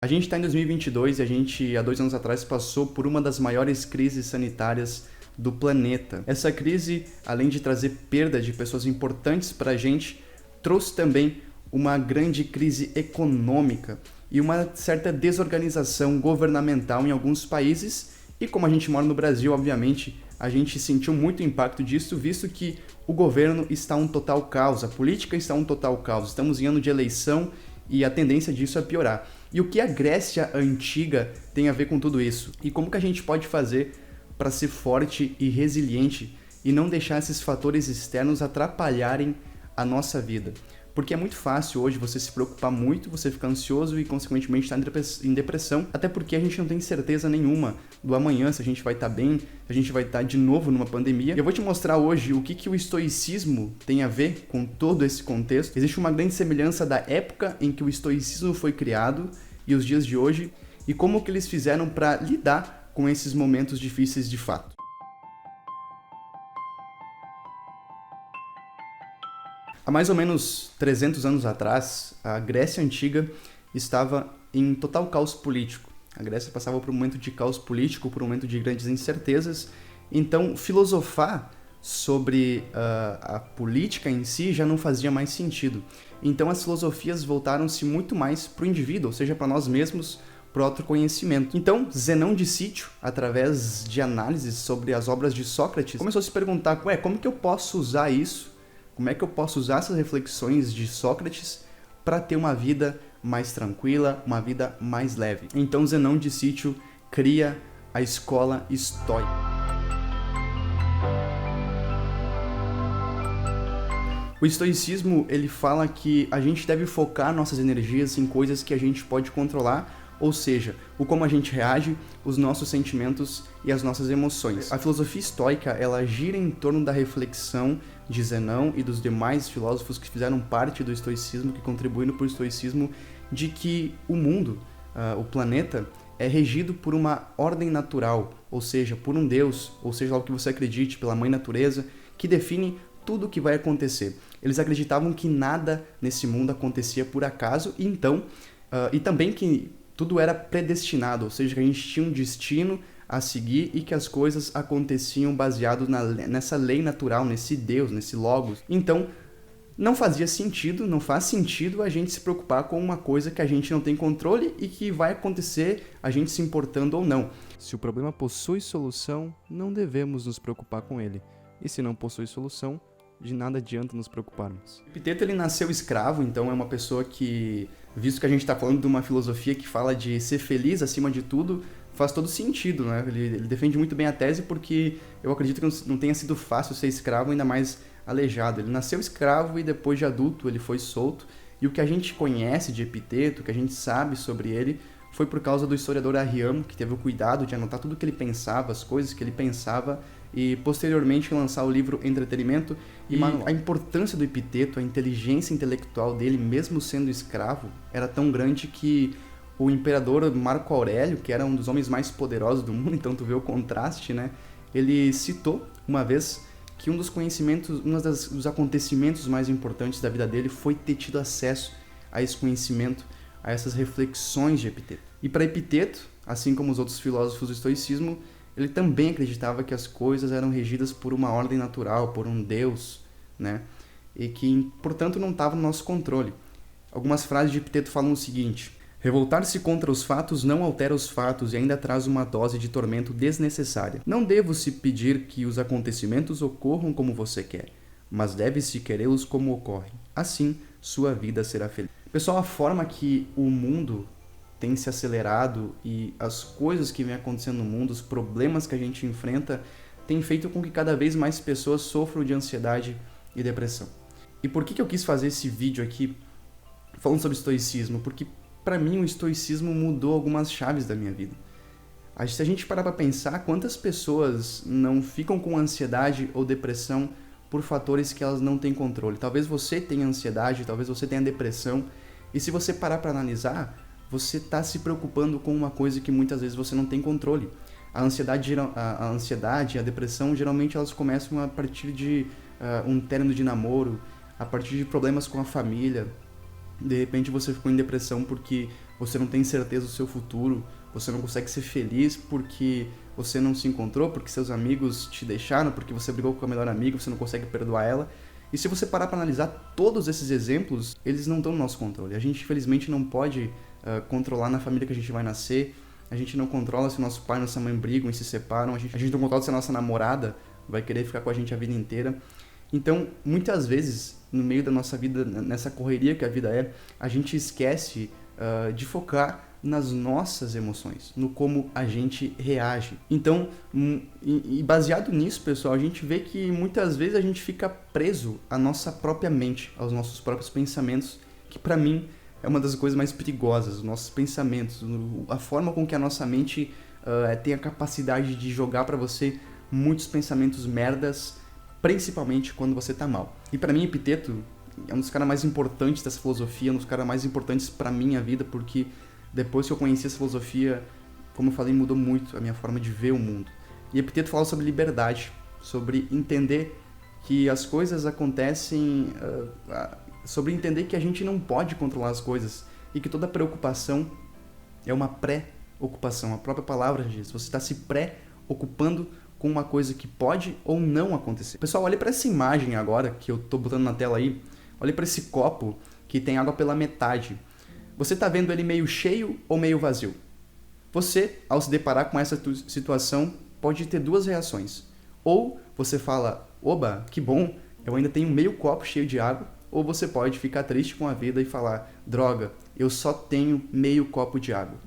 A gente está em 2022 e a gente, há 2 anos atrás, passou por uma das maiores crises sanitárias do planeta. Essa crise, além de trazer perda de pessoas importantes para a gente, trouxe também uma grande crise econômica e uma certa desorganização governamental em alguns países. E como a gente mora no Brasil, obviamente, a gente sentiu muito o impacto disso, visto que o governo está um total caos, a política está um total caos. Estamos em ano de eleição e a tendência disso é piorar. E o que a Grécia Antiga tem a ver com tudo isso? E como que a gente pode fazer para ser forte e resiliente e não deixar esses fatores externos atrapalharem a nossa vida? Porque é muito fácil hoje você se preocupar muito, você ficar ansioso e, consequentemente, estar em depressão, até porque a gente não tem certeza nenhuma do amanhã, se a gente vai estar bem, se a gente vai estar de novo numa pandemia. Eu vou te mostrar hoje o que o estoicismo tem a ver com todo esse contexto. Existe uma grande semelhança da época em que o estoicismo foi criado e os dias de hoje, e como que eles fizeram para lidar com esses momentos difíceis de fato. Há mais ou menos 300 anos atrás, a Grécia Antiga estava em total caos político. A Grécia passava por um momento de caos político, por um momento de grandes incertezas. Então, filosofar sobre a política em si já não fazia mais sentido. Então, as filosofias voltaram-se muito mais para o indivíduo, ou seja, para nós mesmos, para o autoconhecimento. Então, Zenão de Sítio, através de análises sobre as obras de Sócrates, começou a se perguntar, como que eu posso usar isso? Como é que eu posso usar essas reflexões de Sócrates para ter uma vida mais tranquila, uma vida mais leve? Então Zenão de Sítio cria a escola estoica. O estoicismo, ele fala que a gente deve focar nossas energias em coisas que a gente pode controlar, ou seja, o como a gente reage, os nossos sentimentos e as nossas emoções. A filosofia estoica, ela gira em torno da reflexão de Zenão e dos demais filósofos que fizeram parte do estoicismo, que contribuíram para o estoicismo, de que o mundo, o planeta, é regido por uma ordem natural, ou seja, por um Deus, ou seja, algo que você acredite, pela mãe natureza, que define tudo o que vai acontecer. Eles acreditavam que nada nesse mundo acontecia por acaso, e também que tudo era predestinado, ou seja, que a gente tinha um destino a seguir e que as coisas aconteciam baseado nessa lei natural, nesse Deus, nesse Logos. Então, não faz sentido a gente se preocupar com uma coisa que a gente não tem controle e que vai acontecer a gente se importando ou não. Se o problema possui solução, não devemos nos preocupar com ele. E se não possui solução, de nada adianta nos preocuparmos. Epiteto, ele nasceu escravo, então é uma pessoa que, visto que a gente está falando de uma filosofia que fala de ser feliz acima de tudo, faz todo sentido, né? Ele defende muito bem a tese porque eu acredito que não tenha sido fácil ser escravo, ainda mais aleijado. Ele nasceu escravo e depois de adulto ele foi solto, e o que a gente conhece de Epiteto, o que a gente sabe sobre ele, foi por causa do historiador Arriano, que teve o cuidado de anotar tudo o que ele pensava, as coisas que ele pensava, e posteriormente lançar o livro Entretenimento. E a importância do Epiteto, a inteligência intelectual dele, mesmo sendo escravo, era tão grande que o imperador Marco Aurélio, que era um dos homens mais poderosos do mundo, então tu vê o contraste, né? Ele citou uma vez que um dos acontecimentos mais importantes da vida dele foi ter tido acesso a esse conhecimento, a essas reflexões de Epiteto. E para Epiteto, assim como os outros filósofos do estoicismo, ele também acreditava que as coisas eram regidas por uma ordem natural, por um Deus, né? E que, portanto, não estava no nosso controle. Algumas frases de Epiteto falam o seguinte: revoltar-se contra os fatos não altera os fatos e ainda traz uma dose de tormento desnecessária. Não devo-se pedir que os acontecimentos ocorram como você quer, mas deve-se querê-los como ocorrem. Assim, sua vida será feliz. Pessoal, a forma que o mundo tem se acelerado e as coisas que vêm acontecendo no mundo, os problemas que a gente enfrenta, tem feito com que cada vez mais pessoas sofram de ansiedade e depressão. E por que eu quis fazer esse vídeo aqui falando sobre estoicismo? Porque para mim o estoicismo mudou algumas chaves da minha vida. Se a gente parar para pensar, quantas pessoas não ficam com ansiedade ou depressão por fatores que elas não têm controle? Talvez você tenha ansiedade, talvez você tenha depressão, e se você parar para analisar, você está se preocupando com uma coisa que muitas vezes você não tem controle. A ansiedade e a depressão, geralmente elas começam a partir de um término de namoro, a partir de problemas com a família. De repente você ficou em depressão porque você não tem certeza do seu futuro, você não consegue ser feliz porque você não se encontrou, porque seus amigos te deixaram, porque você brigou com a melhor amiga, você não consegue perdoar ela. E se você parar para analisar todos esses exemplos, eles não estão no nosso controle. A gente, infelizmente, não pode controlar na família que a gente vai nascer, a gente não controla se nosso pai e nossa mãe brigam e se separam, a gente não controla se a nossa namorada vai querer ficar com a gente a vida inteira. Então, muitas vezes, no meio da nossa vida, nessa correria que a vida é, a gente esquece de focar nas nossas emoções, no como a gente reage. Então, e baseado nisso, pessoal, a gente vê que muitas vezes a gente fica preso à nossa própria mente, aos nossos próprios pensamentos, que para mim é uma das coisas mais perigosas, os nossos pensamentos, a forma com que a nossa mente tem a capacidade de jogar para você muitos pensamentos merdas, principalmente quando você tá mal. E para mim, Epiteto é um dos caras mais importantes dessa filosofia, um dos caras mais importantes pra minha vida, porque depois que eu conheci essa filosofia, como eu falei, mudou muito a minha forma de ver o mundo. E Epiteto fala sobre liberdade, sobre entender que as coisas acontecem, sobre entender que a gente não pode controlar as coisas e que toda preocupação é uma pré-ocupação. A própria palavra diz, você está se pré-ocupando com uma coisa que pode ou não acontecer. Pessoal, olhe para essa imagem agora, que eu tô botando na tela aí. Olhe para esse copo que tem água pela metade. Você tá vendo ele meio cheio ou meio vazio? Você, ao se deparar com essa situação, pode ter duas reações. Ou você fala, oba, que bom, eu ainda tenho meio copo cheio de água. Ou você pode ficar triste com a vida e falar, droga, eu só tenho meio copo de água.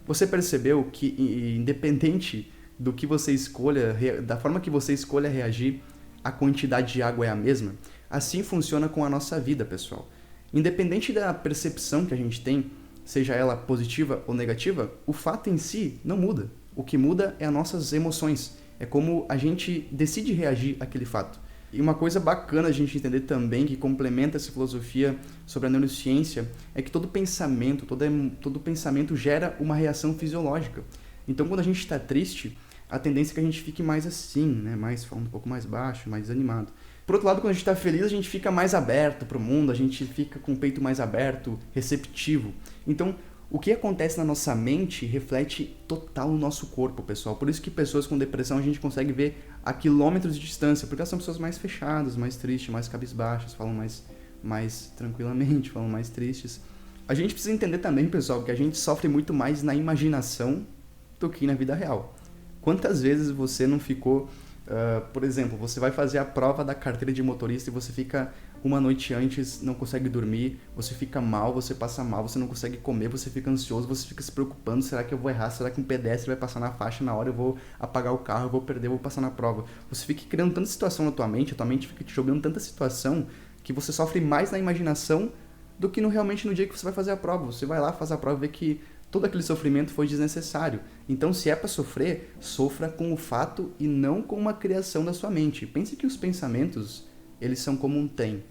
Você percebeu que, independente do que você escolha, da forma que você escolha reagir, a quantidade de água é a mesma? Assim funciona com a nossa vida, pessoal. Independente da percepção que a gente tem, seja ela positiva ou negativa, o fato em si não muda. O que muda é as nossas emoções. É como a gente decide reagir àquele fato. E uma coisa bacana a gente entender também, que complementa essa filosofia sobre a neurociência, é que todo pensamento gera uma reação fisiológica. Então, quando a gente está triste, a tendência é que a gente fique mais assim, né? Falando um pouco mais baixo, mais desanimado. Por outro lado, quando a gente está feliz, a gente fica mais aberto para o mundo, a gente fica com o peito mais aberto, receptivo. Então, o que acontece na nossa mente reflete total no nosso corpo, pessoal. Por isso que pessoas com depressão a gente consegue ver a quilômetros de distância, porque elas são pessoas mais fechadas, mais tristes, mais cabisbaixas, falam mais tranquilamente, falam mais tristes. A gente precisa entender também, pessoal, que a gente sofre muito mais na imaginação do que na vida real. Quantas vezes você não ficou... por exemplo, você vai fazer a prova da carteira de motorista e você fica uma noite antes, não consegue dormir, você fica mal, você passa mal, você não consegue comer, você fica ansioso, você fica se preocupando, será que eu vou errar, será que um pedestre vai passar na faixa na hora, eu vou apagar o carro, eu vou perder, eu vou passar na prova. Você fica criando tanta situação na tua mente, a tua mente fica te jogando tanta situação que você sofre mais na imaginação do que realmente no dia que você vai fazer a prova. Você vai lá, faz a prova e vê que todo aquele sofrimento foi desnecessário. Então, se é para sofrer, sofra com o fato e não com uma criação da sua mente. Pense que os pensamentos, eles são como um trem.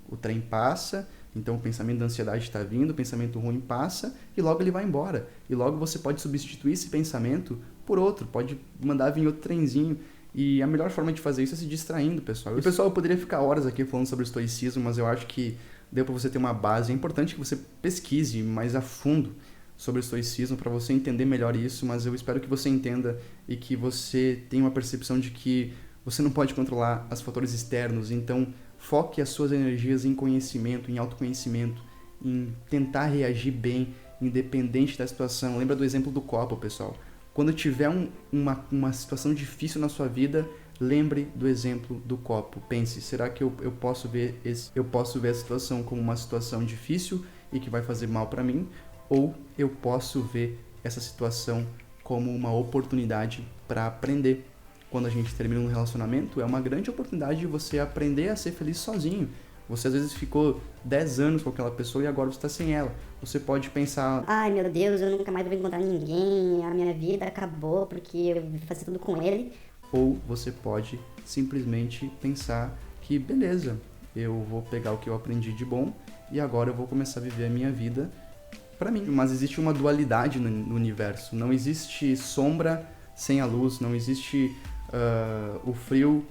O trem passa, então o pensamento da ansiedade está vindo, o pensamento ruim passa e logo ele vai embora. E logo você pode substituir esse pensamento por outro, pode mandar vir outro trenzinho. E a melhor forma de fazer isso é se distraindo, pessoal. E, pessoal, eu poderia ficar horas aqui falando sobre o estoicismo, mas eu acho que deu para você ter uma base. É importante que você pesquise mais a fundo sobre o estoicismo para você entender melhor isso, mas eu espero que você entenda e que você tenha uma percepção de que você não pode controlar os fatores externos, então foque as suas energias em conhecimento, em autoconhecimento, em tentar reagir bem, independente da situação. Lembra do exemplo do copo, pessoal. Quando tiver uma situação difícil na sua vida, lembre do exemplo do copo. Pense, será que eu posso ver a situação como uma situação difícil e que vai fazer mal para mim? Ou eu posso ver essa situação como uma oportunidade para aprender? Quando a gente termina um relacionamento, é uma grande oportunidade de você aprender a ser feliz sozinho. Você às vezes ficou 10 anos com aquela pessoa e agora você está sem ela. Você pode pensar... ai meu Deus, eu nunca mais vou encontrar ninguém, a minha vida acabou porque eu vou fazer tudo com ele. Ou você pode simplesmente pensar que beleza, eu vou pegar o que eu aprendi de bom e agora eu vou começar a viver a minha vida para mim. Mas existe uma dualidade no universo. Não existe sombra sem a luz, não existe o frio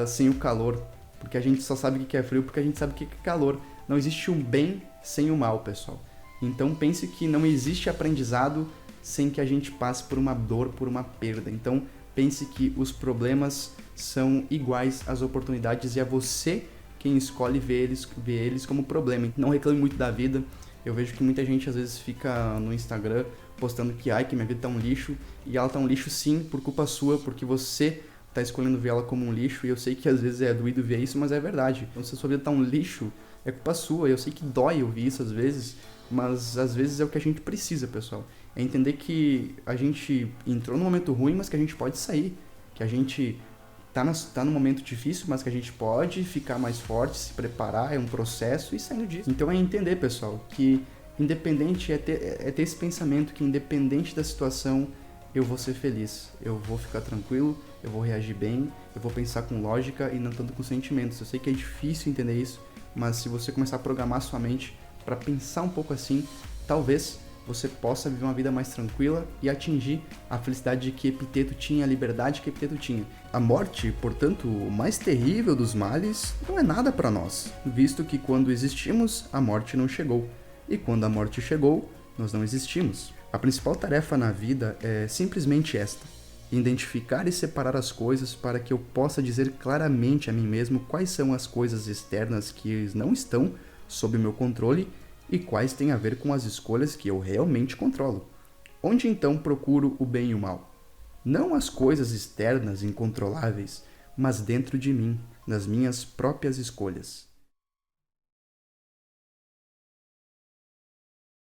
sem o calor. Porque a gente só sabe o que é frio porque a gente sabe o que é calor. Não existe o bem sem o mal, pessoal. Então pense que não existe aprendizado sem que a gente passe por uma dor, por uma perda. Então pense que os problemas são iguais às oportunidades e é você quem escolhe ver eles como problema. Não reclame muito da vida. Eu vejo que muita gente às vezes fica no Instagram postando que que minha vida tá um lixo, e ela tá um lixo sim por culpa sua, porque você tá escolhendo ver ela como um lixo, e eu sei que às vezes é doído ver isso, mas é verdade. Então, se a sua vida tá um lixo, é culpa sua. Eu sei que dói ouvir isso às vezes, mas às vezes é o que a gente precisa, pessoal. É entender que a gente entrou num momento ruim, mas que a gente pode sair. Que a gente tá num momento difícil, mas que a gente pode ficar mais forte, se preparar, é um processo e saindo disso. Então é entender, pessoal, que independente, é ter esse pensamento que independente da situação, eu vou ser feliz, eu vou ficar tranquilo, eu vou reagir bem, eu vou pensar com lógica e não tanto com sentimentos. Eu sei que é difícil entender isso, mas se você começar a programar sua mente para pensar um pouco assim, talvez você possa viver uma vida mais tranquila e atingir a felicidade que Epiteto tinha, a liberdade que Epiteto tinha. A morte, portanto, o mais terrível dos males, não é nada para nós, visto que quando existimos, a morte não chegou. E quando a morte chegou, nós não existimos. A principal tarefa na vida é simplesmente esta: identificar e separar as coisas para que eu possa dizer claramente a mim mesmo quais são as coisas externas que não estão sob o meu controle e quais têm a ver com as escolhas que eu realmente controlo. Onde então procuro o bem e o mal? Não as coisas externas incontroláveis, mas dentro de mim, nas minhas próprias escolhas.